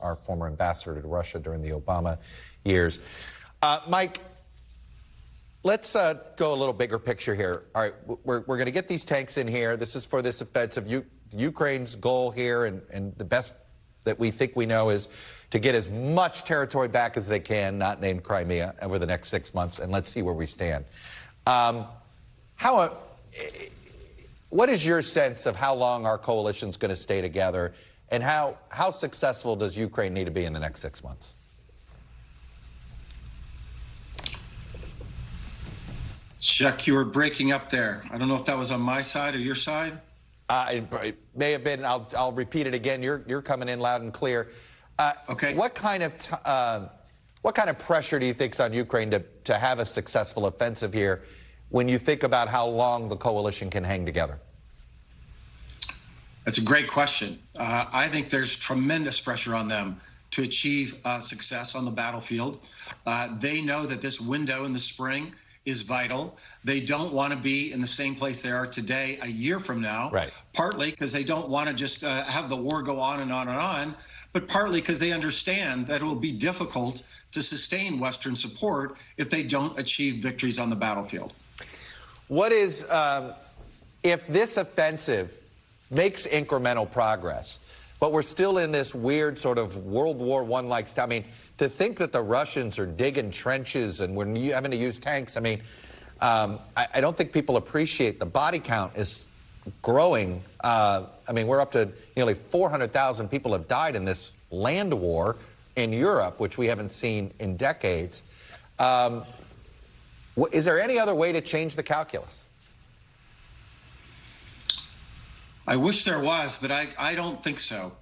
our former ambassador to Russia during the Obama years. Mike, let's go a little bigger picture here. All right, we're going to get these tanks in here. This is for this offensive. Ukraine's goal here, and the best that we think we know, is to get as much territory back as they can, not named Crimea, over the next 6 months, and let's see where we stand. What is your sense of how long our coalition's going to stay together, and how successful does Ukraine need to be in the next 6 months? Chuck, you were breaking up there. I don't know if that was on my side or your side. It may have been. I'll repeat it again. You're coming in loud and clear. Okay. What kind of pressure do you think's on Ukraine to have a successful offensive here, when you think about how long the coalition can hang together? That's a great question. I think there's tremendous pressure on them to achieve success on the battlefield. They know that this window in the spring is vital. They don't want to be in the same place they are today a year from now, right? Partly because they don't want to just have the war go on and on and on, but partly because they understand that it will be difficult to sustain Western support if they don't achieve victories on the battlefield. What is, if this offensive makes incremental progress, but we're still in this weird sort of World War I-like style? I mean, to think that the Russians are digging trenches and we're having to use tanks, I mean, I don't think people appreciate the body count is growing. I mean, we're up to nearly 400,000 people have died in this land war in Europe, which we haven't seen in decades. Is there any other way to change the calculus? I wish there was, but I don't think so.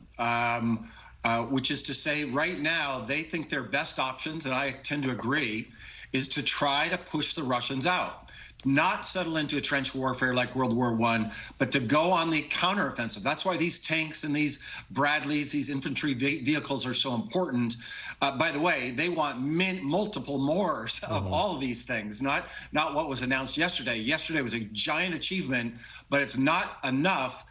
Which is to say, right now, they think their best options, and I tend to agree, is to try to push the Russians out. Not settle into a trench warfare like World War I, but to go on the counteroffensive. That's why these tanks and these Bradleys, these infantry vehicles are so important. By the way, they want multiple more of all of these things, not what was announced yesterday. Yesterday was a giant achievement, but it's not enough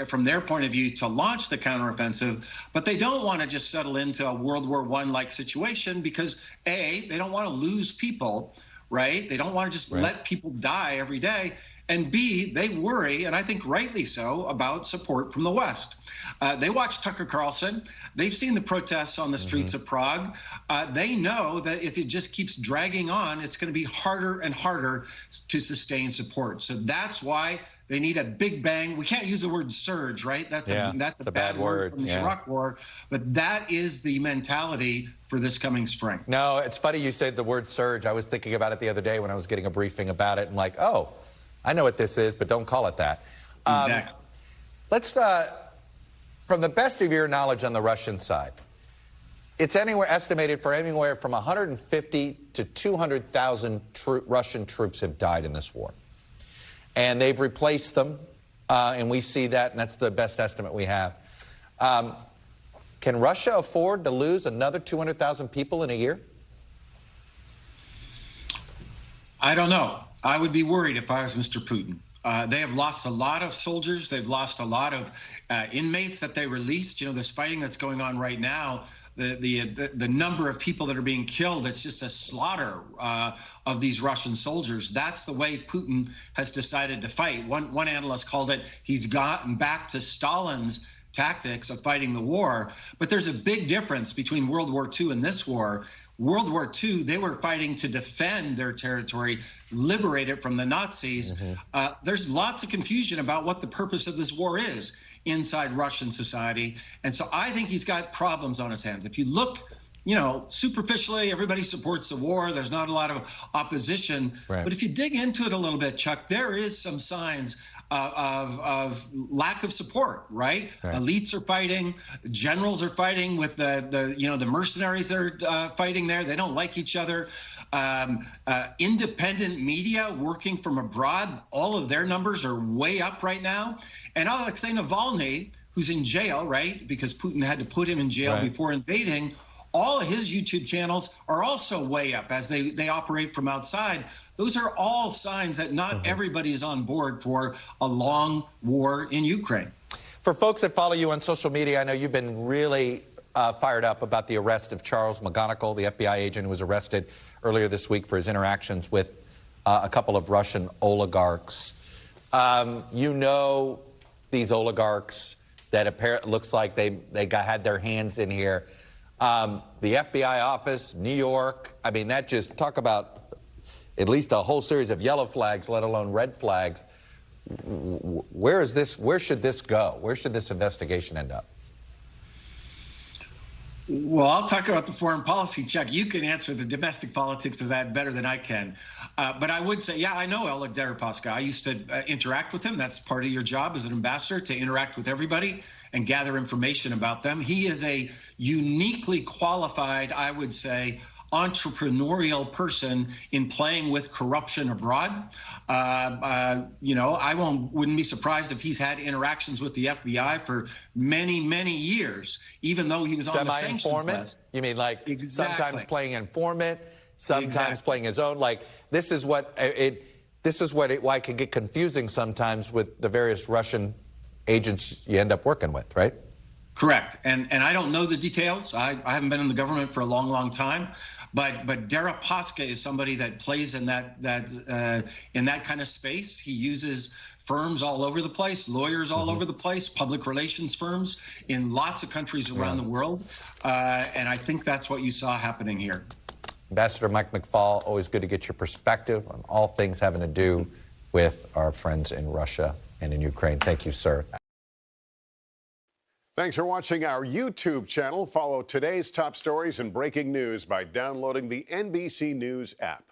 from their point of view to launch the counteroffensive. But they don't want to just settle into a World War I-like situation because, A, they don't want to lose people, right? They don't want to just let people die every day. And B, they worry, and I think rightly so, about support from the West. They watch Tucker Carlson. They've seen the protests on the streets of Prague. They know that if it just keeps dragging on, it's going to be harder and harder to sustain support. So that's why they need a big bang. We can't use the word surge, right? That's a bad word from the Iraq War. But that is the mentality for this coming spring. No, it's funny you said the word surge. I was thinking about it the other day when I was getting a briefing about it. And like, oh, I know what this is, but don't call it that. Exactly. Let's, from the best of your knowledge on the Russian side, it's estimated for anywhere from 150 to 200,000 Russian troops have died in this war. And they've replaced them, and we see that, and that's the best estimate we have. Can Russia afford to lose another 200,000 people in a year? I don't know. I would be worried if I was Mr. Putin. They have lost a lot of soldiers. They've lost a lot of inmates that they released. You know, this fighting that's going on right now, the number of people that are being killed, it's just a slaughter of these Russian soldiers. That's the way Putin has decided to fight. One analyst called it, he's gotten back to Stalin's tactics of fighting the war. But there's a big difference between World War II and this war. World War II, they were fighting to defend their territory, liberate it from the Nazis. There's lots of confusion about what the purpose of this war is inside Russian society. And so I think he's got problems on his hands. If you look, you know, superficially, everybody supports the war. There's not a lot of opposition. But if you dig into it a little bit, Chuck, there is some signs of lack of support, right? Elites are fighting, generals are fighting with the mercenaries that are fighting there. They don't like each other. Independent media working from abroad, all of their numbers are way up right now. And Alexei Navalny, who's in jail, right, because Putin had to put him in jail before invading, all of his YouTube channels are also way up as they operate from outside. Those are all signs that not everybody is on board for a long war in Ukraine. For folks that follow you on social media, I know you've been really fired up about the arrest of Charles McGonigal, the FBI agent who was arrested earlier this week for his interactions with a couple of Russian oligarchs. You know, these oligarchs that apparently looks like they had their hands in here. The FBI office, New York, I mean, that just talk about at least a whole series of yellow flags, let alone red flags. Where should this go? Where should this investigation end up? Well, I'll talk about the foreign policy, Chuck. You can answer the domestic politics of that better than I can. But I would say, yeah, I know Oleg Deripaska. I used to interact with him. That's part of your job as an ambassador, to interact with everybody and gather information about them. He is a uniquely qualified, I would say, entrepreneurial person in playing with corruption abroad. You know, wouldn't be surprised if he's had interactions with the FBI for many, many years, even though he was on the sanctions list. You mean like Exactly. sometimes playing informant, sometimes Exactly. playing his own? Like this is why it can get confusing sometimes with the various Russian agents you end up working with, right? Correct. And I don't know the details. I haven't been in the government for a long, long time. But Deripaska is somebody that plays in that kind of space. He uses firms all over the place, lawyers all over the place, public relations firms in lots of countries around the world. And I think that's what you saw happening here. Ambassador Mike McFaul, always good to get your perspective on all things having to do with our friends in Russia and in Ukraine. Thank you, sir. Thanks for watching our YouTube channel. Follow today's top stories and breaking news by downloading the NBC News app.